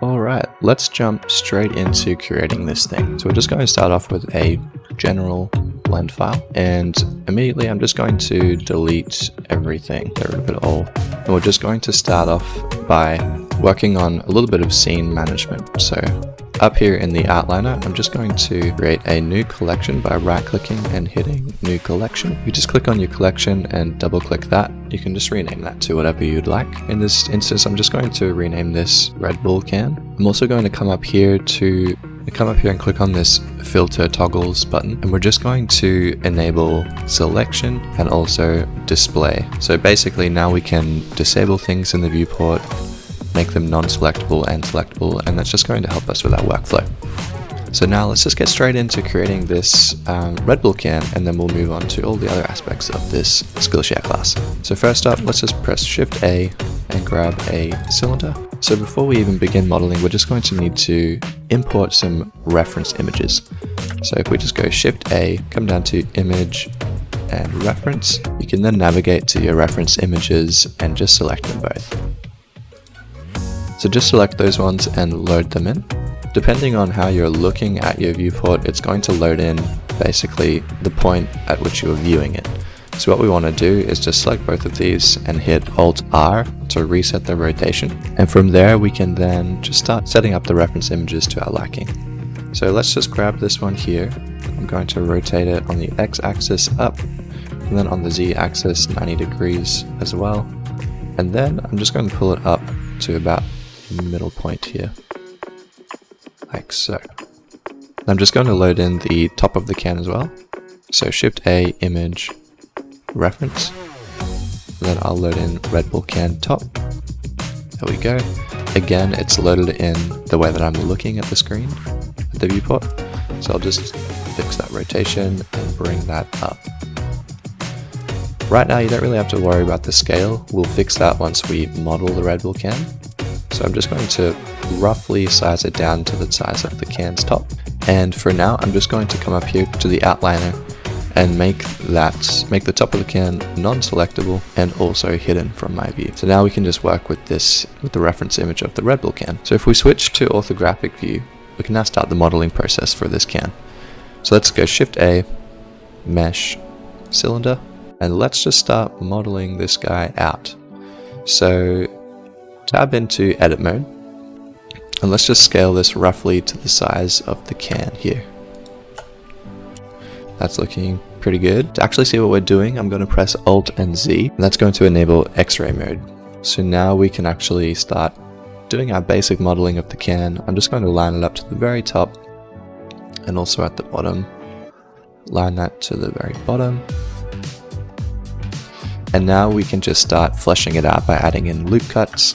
Alright, let's jump straight into creating this thing. So we're just going to start off with a general blend file, and immediately I'm just going to delete everything, get rid of it all. And we're just going to start off by working on a little bit of scene management. So up here in the outliner, I'm just going to create a new collection by right-clicking and hitting new collection. You just click on your collection and double-click that. You can just rename that to whatever you'd like. In this instance, I'm just going to rename this Red Bull can. I'm also going to come up here and click on this filter toggles button, and we're just going to enable selection and also display. So basically now we can disable things in the viewport, make them non-selectable and selectable, and that's just going to help us with our workflow. So now let's just get straight into creating this Red Bull can, and then we'll move on to all the other aspects of this Skillshare class. So first up, let's just press Shift A and grab a cylinder. So before we even begin modeling, we're just going to need to import some reference images. So if we just go Shift A, come down to Image and Reference, you can then navigate to your reference images and just select them both. So just select those ones and load them in. Depending on how you're looking at your viewport, it's going to load in basically the point at which you're viewing it. So what we want to do is just select both of these and hit Alt-R to reset the rotation. And from there we can then just start setting up the reference images to our liking. So let's just grab this one here. I'm going to rotate it on the X-axis up, and then on the Z-axis 90 degrees as well. And then I'm just going to pull it up to about the middle point here, like so. I'm just going to load in the top of the can as well. So Shift A, Image, Reference, and then I'll load in Red Bull can top. There we go. Again, it's loaded in the way that I'm looking at the screen, at the viewport. So I'll just fix that rotation and bring that up. Right now you don't really have to worry about the scale. We'll fix that once we model the Red Bull can. So I'm just going to roughly size it down to the size of the can's top. And for now, I'm just going to come up here to the outliner and make the top of the can non-selectable and also hidden from my view. So now we can just work with this, with the reference image of the Red Bull can. So if we switch to orthographic view, we can now start the modeling process for this can. So let's go Shift A, Mesh, Cylinder, and let's just start modeling this guy out. So tab into edit mode, and let's just scale this roughly to the size of the can here. That's looking pretty good. To actually see what we're doing, I'm going to press Alt and Z, and that's going to enable X-ray mode. So now we can actually start doing our basic modeling of the can. I'm just going to line it up to the very top and also at the bottom. Line that to the very bottom. And now we can just start fleshing it out by adding in loop cuts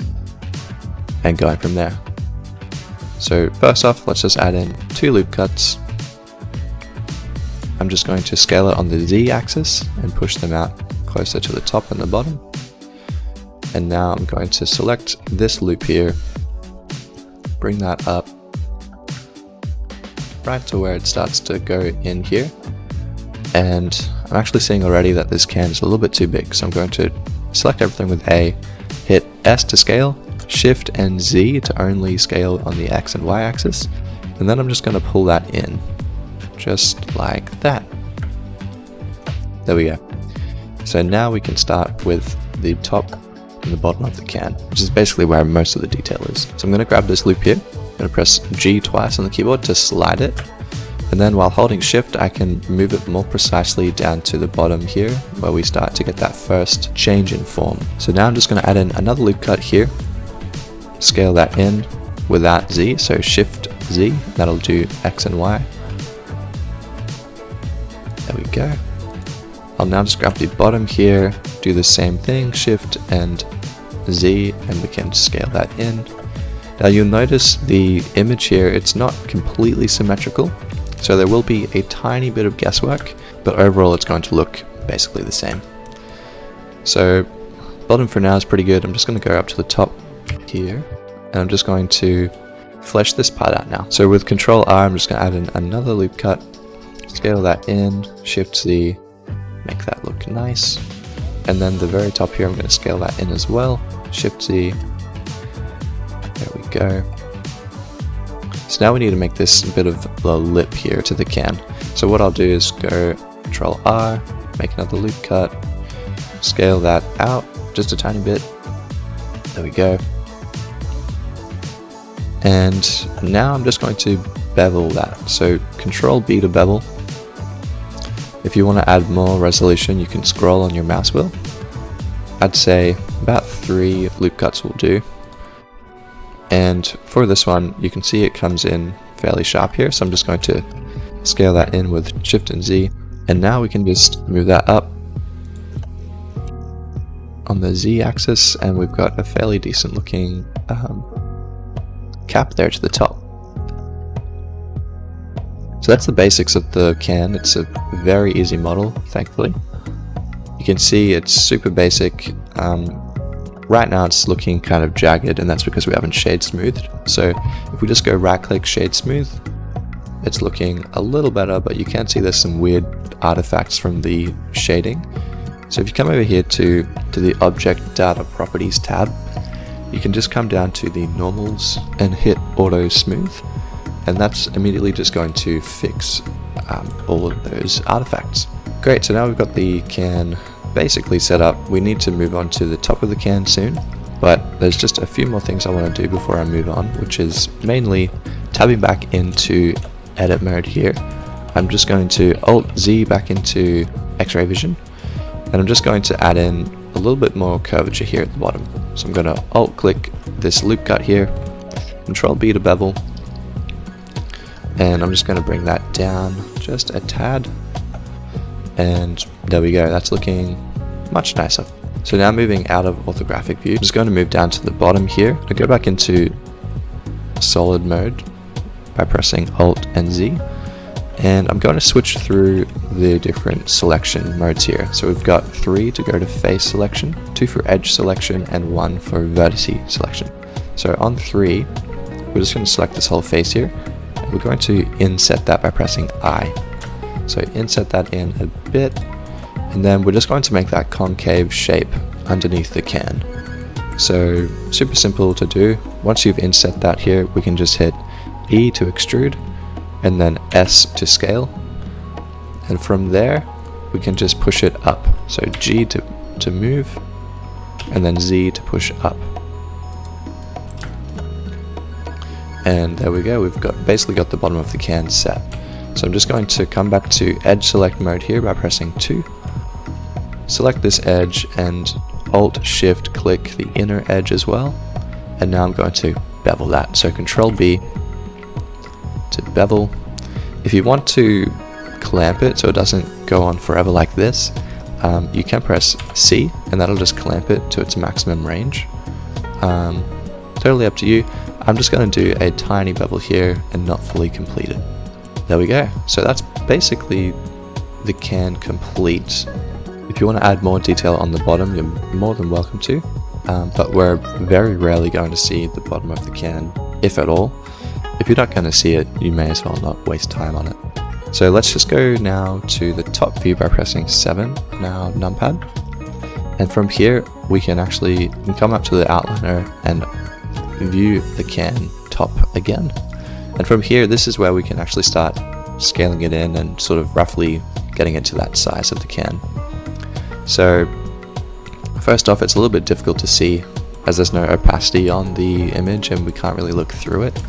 and going from there. So first off, let's just add in 2 loop cuts. I'm just going to scale it on the Z axis and push them out closer to the top and the bottom. And now I'm going to select this loop here, bring that up right to where it starts to go in here. And I'm actually seeing already that this can is a little bit too big, so I'm going to select everything with A, hit S to scale, Shift and Z to only scale on the X and Y axis, and then I'm just going to pull that in, just like that. There we go. So now we can start with the top and the bottom of the can, which is basically where most of the detail is. So I'm going to grab this loop here, I'm going to press G twice on the keyboard to slide it, and then while holding Shift I can move it more precisely down to the bottom here, where we start to get that first change in form. So now I'm just going to add in another loop cut here, scale that in without Z, so Shift Z, that'll do X and Y. There we go. I'll now just grab the bottom here, do the same thing, Shift and Z, and we can scale that in. Now you'll notice the image here, it's not completely symmetrical, so there will be a tiny bit of guesswork, but overall it's going to look basically the same. So bottom for now is pretty good. I'm just going to go up to the top here, and I'm just going to flesh this part out now. So with Control R, I'm just going to add in another loop cut, scale that in, Shift Z, make that look nice, and then the very top here I'm going to scale that in as well, Shift Z, there we go, So now we need to make this a bit of a lip here to the can. So what I'll do is go Control R, make another loop cut, scale that out just a tiny bit. There we go. And now I'm just going to bevel that. So Control B to bevel. If you want to add more resolution, you can scroll on your mouse wheel. I'd say about 3 loop cuts will do. And for this one, you can see it comes in fairly sharp here, so I'm just going to scale that in with Shift and Z. And now we can just move that up on the Z axis, and we've got a fairly decent looking cap there to the top. So that's the basics of the can. It's a very easy model, thankfully. You can see it's super basic. Right now it's looking kind of jagged, and that's because we haven't shade smoothed. So if we just go right click shade smooth, it's looking a little better, but you can see there's some weird artifacts from the shading. So if you come over here to the object data properties tab, you can just come down to the normals and hit auto smooth, and that's immediately just going to fix all of those artifacts. Great, so now we've got the can basically set up. We need to move on to the top of the can soon, but there's just a few more things I want to do before I move on, which is mainly tabbing back into edit mode here. I'm just going to Alt Z back into X-ray vision, and I'm just going to add in a little bit more curvature here at the bottom. So I'm going to Alt click this loop cut here, Control B to bevel, and I'm just going to bring that down just a tad, and there we go. That's looking much nicer. So now moving out of orthographic view, I'm just going to move down to the bottom here to go back into solid mode by pressing Alt and Z, and I'm going to switch through the different selection modes here. So we've got 3 to go to face selection, 2 for edge selection, and 1 for vertice selection. So on 3, we're just going to select this whole face here. We're going to inset that by pressing I. So inset that in a bit, and then we're just going to make that concave shape underneath the can. So super simple to do. Once you've inset that here, we can just hit E to extrude, and then S to scale. And from there, we can just push it up. So G to move, and then Z to push up. And there we go, we've basically got the bottom of the can set. So I'm just going to come back to edge select mode here by pressing 2. Select this edge and Alt Shift click the inner edge as well. And now I'm going to bevel that. So Control B to bevel. If you want to clamp it so it doesn't go on forever like this, you can press C and that'll just clamp it to its maximum range. Totally up to you. I'm just going to do a tiny bevel here and not fully completed. There we go. So that's basically the can complete. If you want to add more detail on the bottom, you're more than welcome to, but we're very rarely going to see the bottom of the can, if at all. If you're not going to see it, you may as well not waste time on it. So let's just go now to the top view by pressing 7, now numpad. And from here, we can come up to the outliner and view the can top again. And from here, this is where we can actually start scaling it in and sort of roughly getting it to that size of the can. So first off, it's a little bit difficult to see as there's no opacity on the image and we can't really look through it.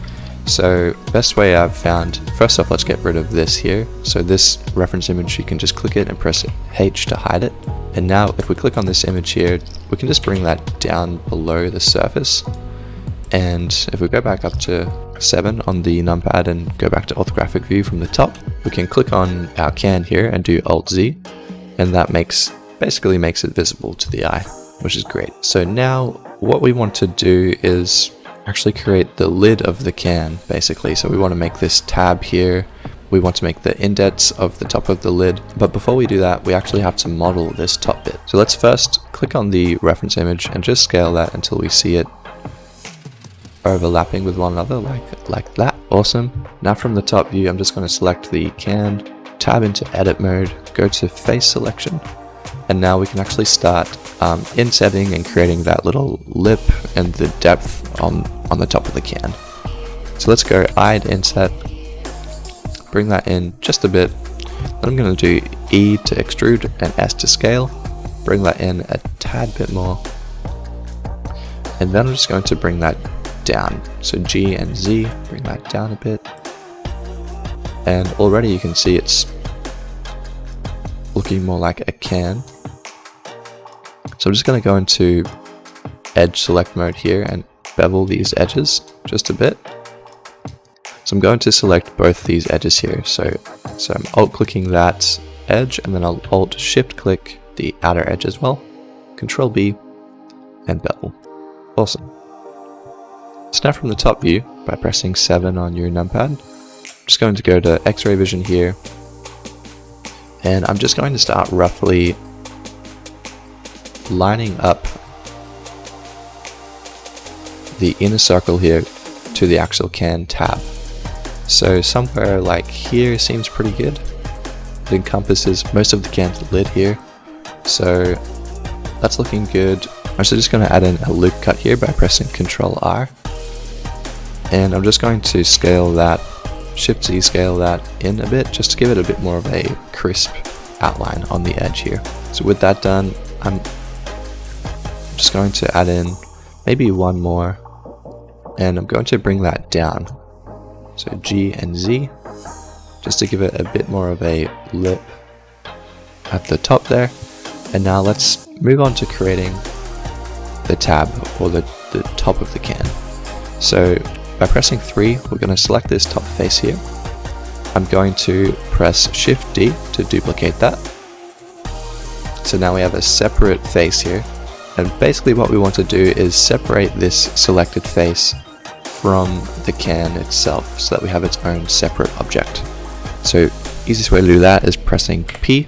So best way I've found, first off, let's get rid of this here. So this reference image, you can just click it and press H to hide it. And now if we click on this image here, we can just bring that down below the surface. And if we go back up to 7 on the numpad and go back to orthographic view from the top, we can click on our can here and do Alt Z, and that basically makes it visible to the eye, which is great. So now what we want to do is actually create the lid of the can, basically. So we want to make this tab here. We want to make the indents of the top of the lid. But before we do that, we actually have to model this top bit. So let's first click on the reference image and just scale that until we see it overlapping with one another like that. Awesome. Now from the top view, I'm just going to select the can, tab into edit mode, go to face selection, and now we can actually start insetting and creating that little lip and the depth on the top of the can. So So let's go I to inset, bring that in just a bit. Then I'm going to do E to extrude and S to scale, bring that in a tad bit more. And then I'm just going to bring that down. So G and Z, bring that down a bit. And already you can see it's looking more like a can. So I'm just going to go into edge select mode here and bevel these edges just a bit. So I'm going to select both these edges here. So I'm alt clicking that edge, and then I'll alt shift click the outer edge as well. Control B and bevel. Awesome. So now from the top view, by pressing 7 on your numpad, I'm just going to go to X-ray vision here, and I'm just going to start roughly lining up the inner circle here to the actual can tab. So somewhere like here seems pretty good. It encompasses most of the can's lid here, so that's looking good. I'm also just going to add in a loop cut here by pressing Ctrl R, and I'm just going to scale that, Shift Z scale that in a bit, just to give it a bit more of a crisp outline on the edge here. So with that done, I'm just going to add in maybe one more, and I'm going to bring that down. So G and Z, just to give it a bit more of a lip at the top there. And now let's move on to creating the tab, or the top of the can. So by pressing 3, we're going to select this top face here. I'm going to press Shift D to duplicate that. So now we have a separate face here. And basically what we want to do is separate this selected face from the can itself, so that we have its own separate object. So easiest way to do that is pressing P,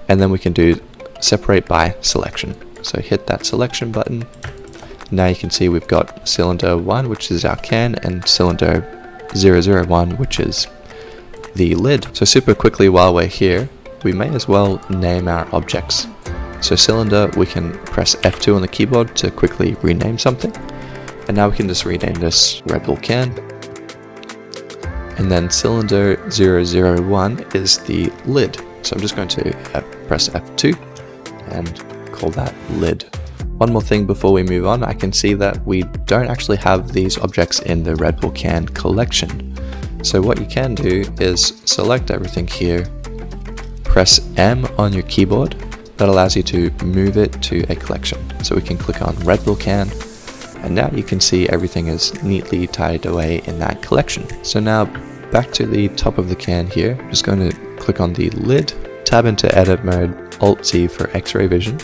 and then we can do separate by selection. So hit that selection button. Now you can see we've got cylinder 1, which is our can, and cylinder 001, which is the lid. So super quickly while we're here, we may as well name our objects. So cylinder, we can press F2 on the keyboard to quickly rename something. And now we can just rename this Red Bull can. And then cylinder 001 is the lid. So I'm just going to press F2 and call that lid. One more thing before we move on, I can see that we don't actually have these objects in the Red Bull can collection. So what you can do is select everything here, press M on your keyboard. That allows you to move it to a collection. So we can click on Red Bull can, and now you can see everything is neatly tied away in that collection. So now back to the top of the can here, I'm just going to click on the lid, tab into edit mode, Alt Z for X-ray vision,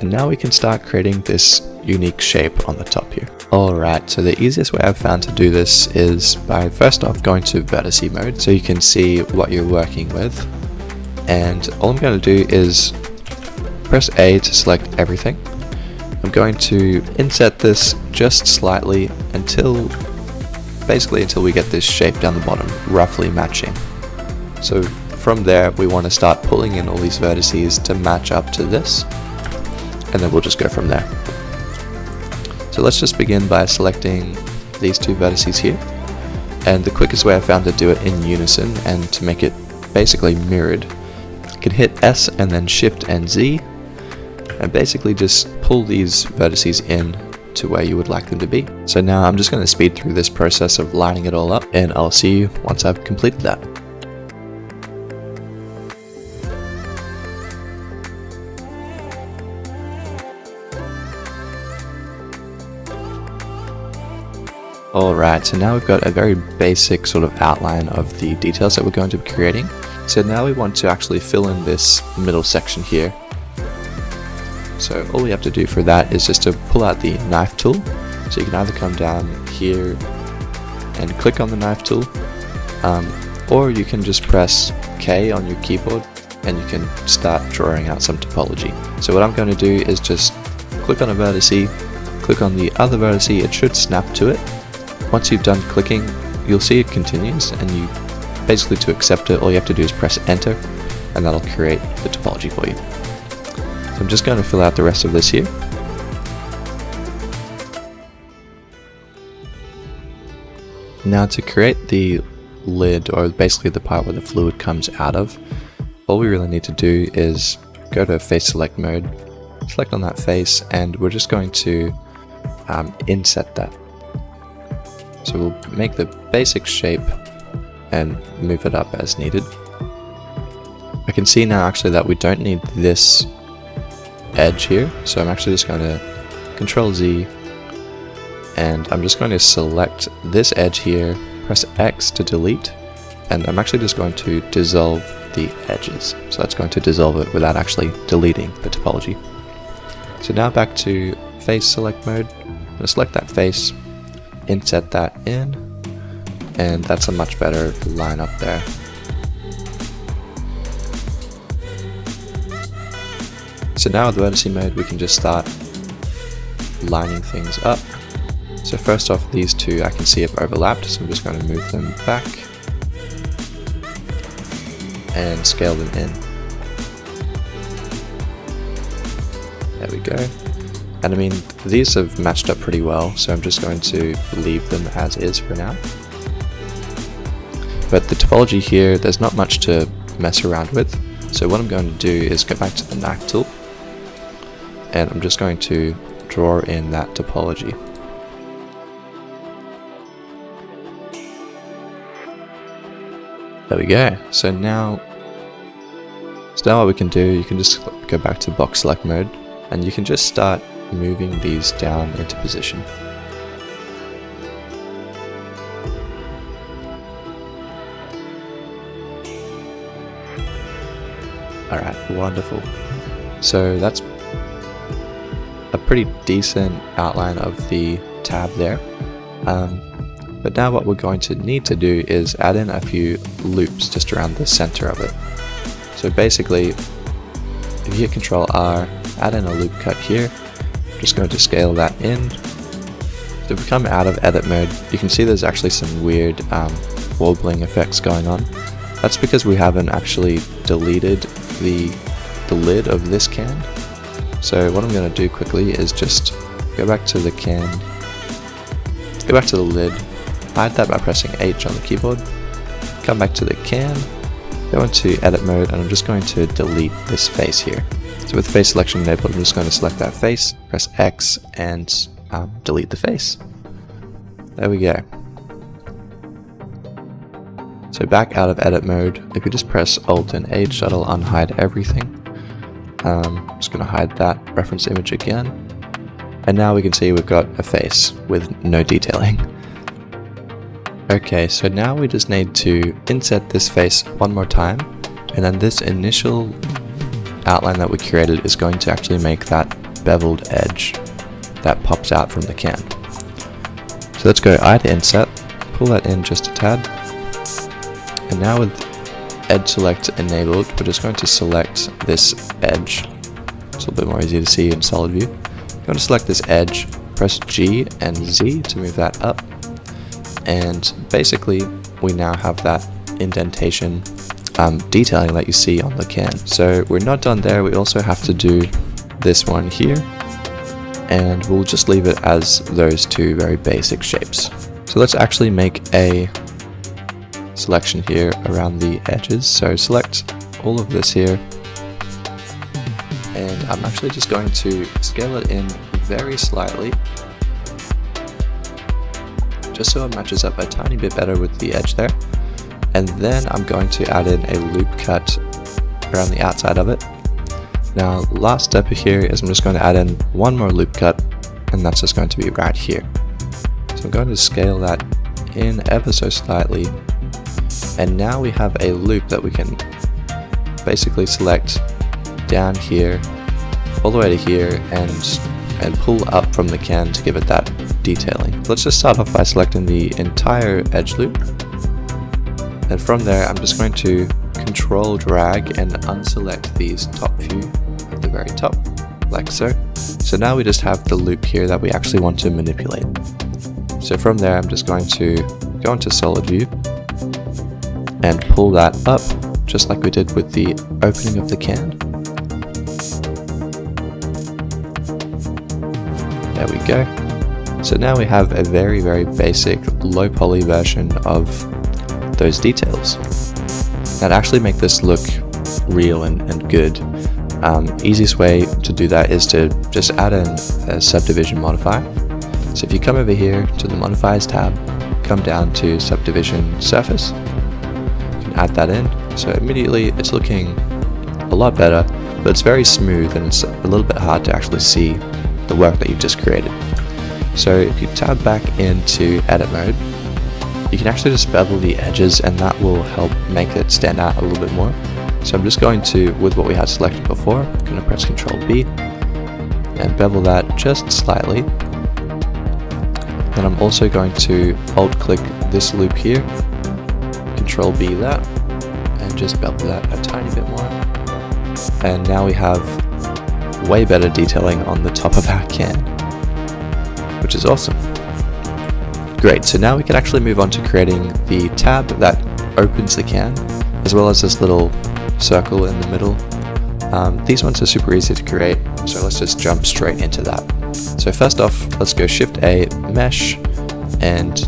and now we can start creating this unique shape on the top here. Alright, so the easiest way I've found to do this is by first off going to vertice mode, so you can see what you're working with. And all I'm going to do is press A to select everything. I'm going to inset this just slightly until we get this shape down the bottom, roughly matching. So from there, we want to start pulling in all these vertices to match up to this, and then we'll just go from there. So let's just begin by selecting these two vertices here. And the quickest way I found to do it in unison and to make it basically mirrored, you can hit S and then Shift and Z, and basically just pull these vertices in to where you would like them to be. So now I'm just going to speed through this process of lining it all up, and I'll see you once I've completed that. Alright, so now we've got a very basic sort of outline of the details that we're going to be creating. So now we want to actually fill in this middle section here. So all we have to do for that is just to pull out the knife tool. So you can either come down here and click on the knife tool, or you can just press K on your keyboard and you can start drawing out some topology. So what I'm going to do is just click on a vertice, click on the other vertice, it should snap to it. Once you've done clicking, you'll see it continues, and you basically, to accept it, all you have to do is press enter, and that'll create the topology for you. So I'm just going to fill out the rest of this here. Now to create the lid, or basically the part where the fluid comes out of, all we really need to do is go to face select mode, select on that face, and we're just going to inset that. So we'll make the basic shape and move it up as needed. I can see now actually that we don't need this edge here, so I'm actually just going to Control Z, and I'm just going to select this edge here, press X to delete, and I'm actually just going to dissolve the edges. So that's going to dissolve it without actually deleting the topology. So now back to face select mode, I'm going to select that face, inset that in, and that's a much better line up there. So now with vertice mode we can just start lining things up. So first off, these two I can see have overlapped, so I'm just going to move them back and scale them in. There we go. And I mean, these have matched up pretty well, so I'm just going to leave them as is for now. But the topology here, there's not much to mess around with. So what I'm going to do is go back to the knife tool, and I'm just going to draw in that topology. There we go. So now what we can do, you can just go back to box select mode, and you can just start moving these down into position. Alright, wonderful. So that's a pretty decent outline of the tab there. But now what we're going to need to do is add in a few loops just around the center of it. So basically, if you hit Control R, add in a loop cut here. I'm just going to scale that in. So if we come out of edit mode, you can see there's actually some weird wobbling effects going on. That's because we haven't actually deleted the lid of this can. So what I'm going to do quickly is just go back to the can, go back to the lid, hide that by pressing H on the keyboard, come back to the can, go into edit mode, and I'm just going to delete this face here. So with face selection enabled, I'm just going to select that face, press X, and delete the face. There we go. So back out of edit mode, if you just press Alt and H, that'll unhide everything. I'm just going to hide that reference image again. And now we can see we've got a face with no detailing. Okay, so now we just need to inset this face one more time, and then this initial outline that we created is going to actually make that beveled edge that pops out from the can. So let's go I to inset, pull that in just a tad, and now with edge select enabled, we're just going to select this edge. It's a little bit more easy to see in solid view. I'm going to select this edge, press G and Z to move that up, and basically we now have that indentation detailing that you see on the can. So we're not done there, we also have to do this one here, and we'll just leave it as those two very basic shapes. So let's actually make a selection here around the edges. So select all of this here, and I'm actually just going to scale it in very slightly, just so it matches up a tiny bit better with the edge there. And then I'm going to add in a loop cut around the outside of it. Now last step here is I'm just going to add in one more loop cut, and that's just going to be right here. So I'm going to scale that in ever so slightly, and now we have a loop that we can basically select down here all the way to here and pull up from the can to give it that detailing. Let's just start off by selecting the entire edge loop, and from there I'm just going to control drag and unselect these top few at the very top, like so. So now we just have the loop here that we actually want to manipulate. So from there I'm just going to go into solid view and pull that up just like we did with the opening of the can. There we go. So now we have a very basic low poly version of those details. Now to actually make this look real and good, easiest way to do that is to just add in a subdivision modifier. So if you come over here to the modifiers tab, come down to subdivision surface, you can add that in. So immediately it's looking a lot better, but it's very smooth and it's a little bit hard to actually see the work that you've just created. So if you tab back into edit mode, you can actually just bevel the edges and that will help make it stand out a little bit more. So I'm just going to, with what we had selected before, I'm going to press Ctrl B and bevel that just slightly. Then I'm also going to alt click this loop here, Ctrl B that, and just bevel that a tiny bit more. And now we have way better detailing on the top of our can, which is awesome. Great, so now we can actually move on to creating the tab that opens the can, as well as this little circle in the middle. These ones are super easy to create, so let's just jump straight into that. So first off, let's go Shift A, Mesh, and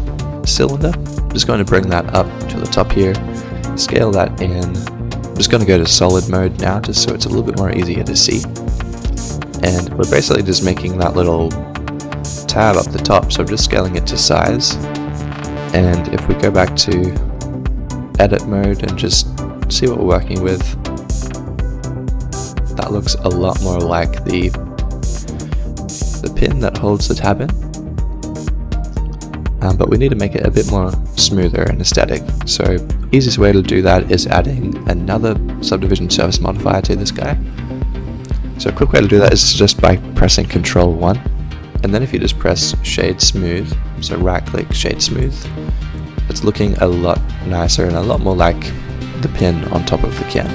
Cylinder. I'm just going to bring that up to the top here, scale that in. I'm just going to go to solid mode now, just so it's a little bit more easier to see. And we're basically just making that little tab up the top, so I'm just scaling it to size. And if we go back to edit mode and just see what we're working with, that looks a lot more like the pin that holds the tab in. But we need to make it a bit more smoother and aesthetic. So easiest way to do that is adding another subdivision surface modifier to this guy. So a quick way to do that is just by pressing Ctrl 1, and then if you just press Shade Smooth, so right click Shade Smooth, it's looking a lot nicer and a lot more like the pin on top of the can.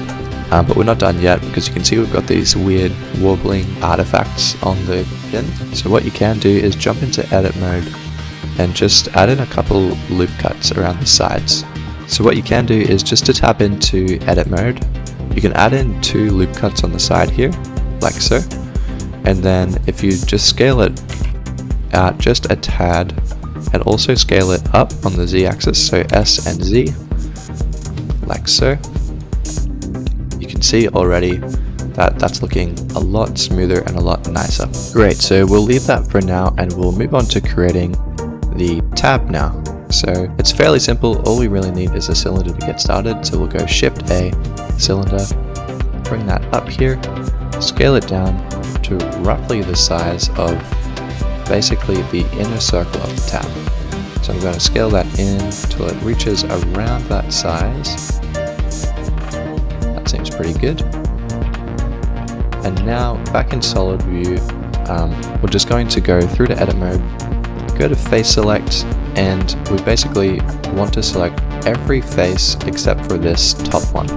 But we're not done yet, because you can see we've got these weird wobbling artifacts on the pin. So what you can do is jump into edit mode and just add in a couple loop cuts around the sides. So what you can do is just to tap into edit mode, you can add in 2 loop cuts on the side here, like so. And then if you just scale it out just a tad, and also scale it up on the Z-axis, so S and Z, like so, you can see already that that's looking a lot smoother and a lot nicer. Great, so we'll leave that for now and we'll move on to creating the tab now. So it's fairly simple, all we really need is a cylinder to get started, so we'll go Shift A, cylinder, bring that up here, scale it down to roughly the size of basically the inner circle of the tab. So I'm going to scale that in till it reaches around that size. That seems pretty good. And now back in solid view, we're just going to go through to edit mode, go to face select, and we basically want to select every face except for this top one.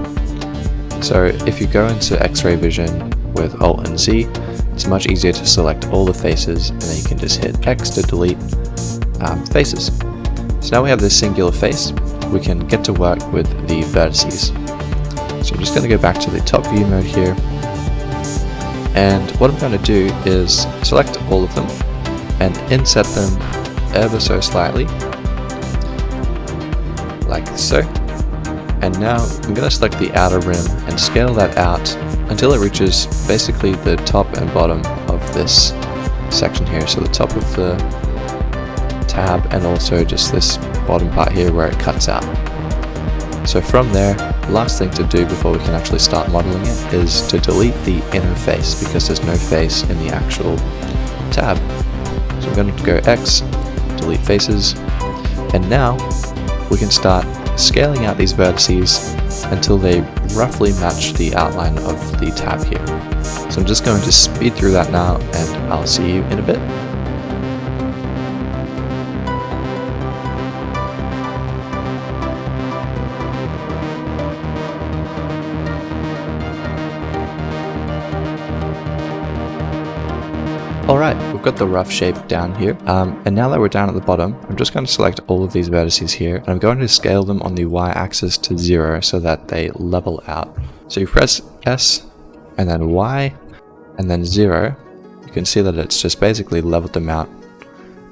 So if you go into X-ray vision with Alt and Z, it's much easier to select all the faces, and then you can just hit X to delete faces. So now we have this singular face, we can get to work with the vertices. So I'm just going to go back to the top view mode here, and what I'm going to do is select all of them and inset them ever so slightly, like so. And now I'm going to select the outer rim and scale that out until it reaches basically the top and bottom of this section here, so the top of the tab and also just this bottom part here where it cuts out. So from there, the last thing to do before we can actually start modeling it is to delete the inner face, because there's no face in the actual tab. So I'm going to go X, delete faces, and now we can start scaling out these vertices until they roughly match the outline of the tab here. So I'm just going to speed through that now, and I'll see you in a bit. Alright, we've got the rough shape down here, and now that we're down at the bottom, I'm just going to select all of these vertices here, and I'm going to scale them on the y-axis to 0 so that they level out. So you press S, and then Y, and then 0, you can see that it's just basically leveled them out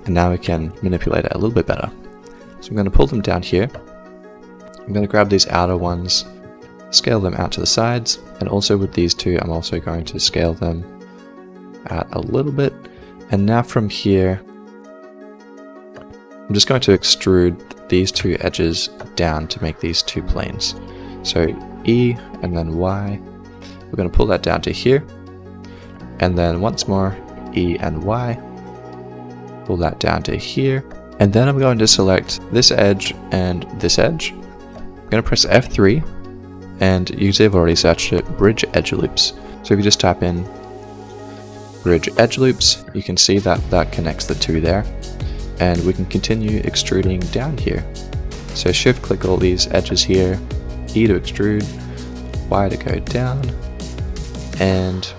And now we can manipulate it a little bit better. So I'm going to pull them down here. I'm going to grab these outer ones, scale them out to the sides, and also with these two I'm also going to scale them out a little bit. And now from here I'm just going to extrude these two edges down to make these two planes. So E and then Y, we're going to pull that down to here, and then once more E and Y, pull that down to here, and then I'm going to select this edge and this edge. I'm going to press F3, and you can see I've already searched it, bridge edge loops. So if you just type in bridge edge loops, you can see that that connects the two there, and we can continue extruding down here. So shift click all these edges here, E to extrude, Y to go down, and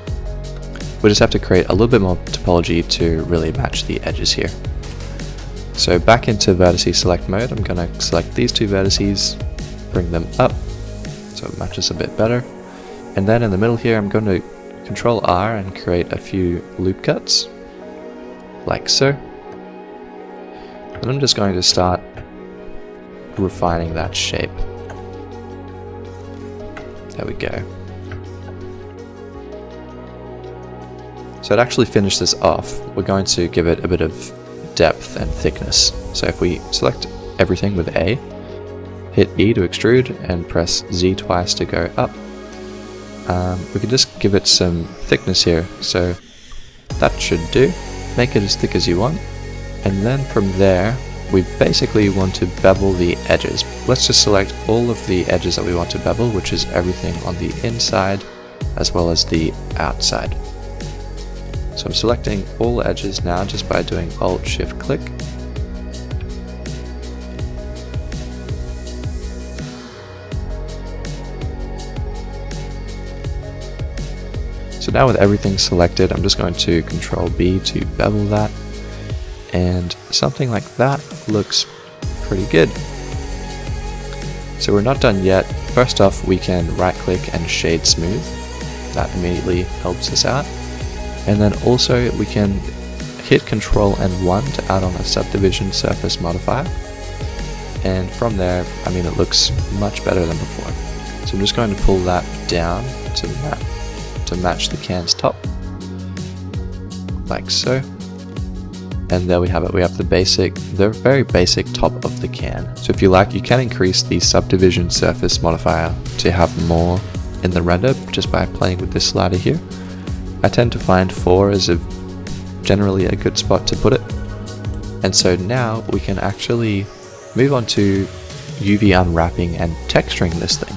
we just have to create a little bit more topology to really match the edges here. So back into vertice select mode, I'm going to select these two vertices, bring them up so it matches a bit better, and then in the middle here I'm going to Control R and create a few loop cuts like so. And I'm just going to start refining that shape. There we go. So to actually finish this off, we're going to give it a bit of depth and thickness. So if we select everything with A, hit E to extrude and press Z twice to go up, we can just give it some thickness here. So that should do. Make it as thick as you want. And then from there, we basically want to bevel the edges. Let's just select all of the edges that we want to bevel, which is everything on the inside as well as the outside. So I'm selecting all edges now just by doing Alt Shift click. So now with everything selected, I'm just going to Control B to bevel that, and something like that looks pretty good. So we're not done yet. First off, we can right click and shade smooth. That immediately helps us out. And then also we can hit Control and 1 to add on a subdivision surface modifier. And from there, I mean, it looks much better than before. So I'm just going to pull that down to match the can's top, like so. And there we have it. We have the very basic top of the can. So if you like, you can increase the subdivision surface modifier to have more in the render just by playing with this slider here. I tend to find 4 is generally a good spot to put it. And so now we can actually move on to UV unwrapping and texturing this thing.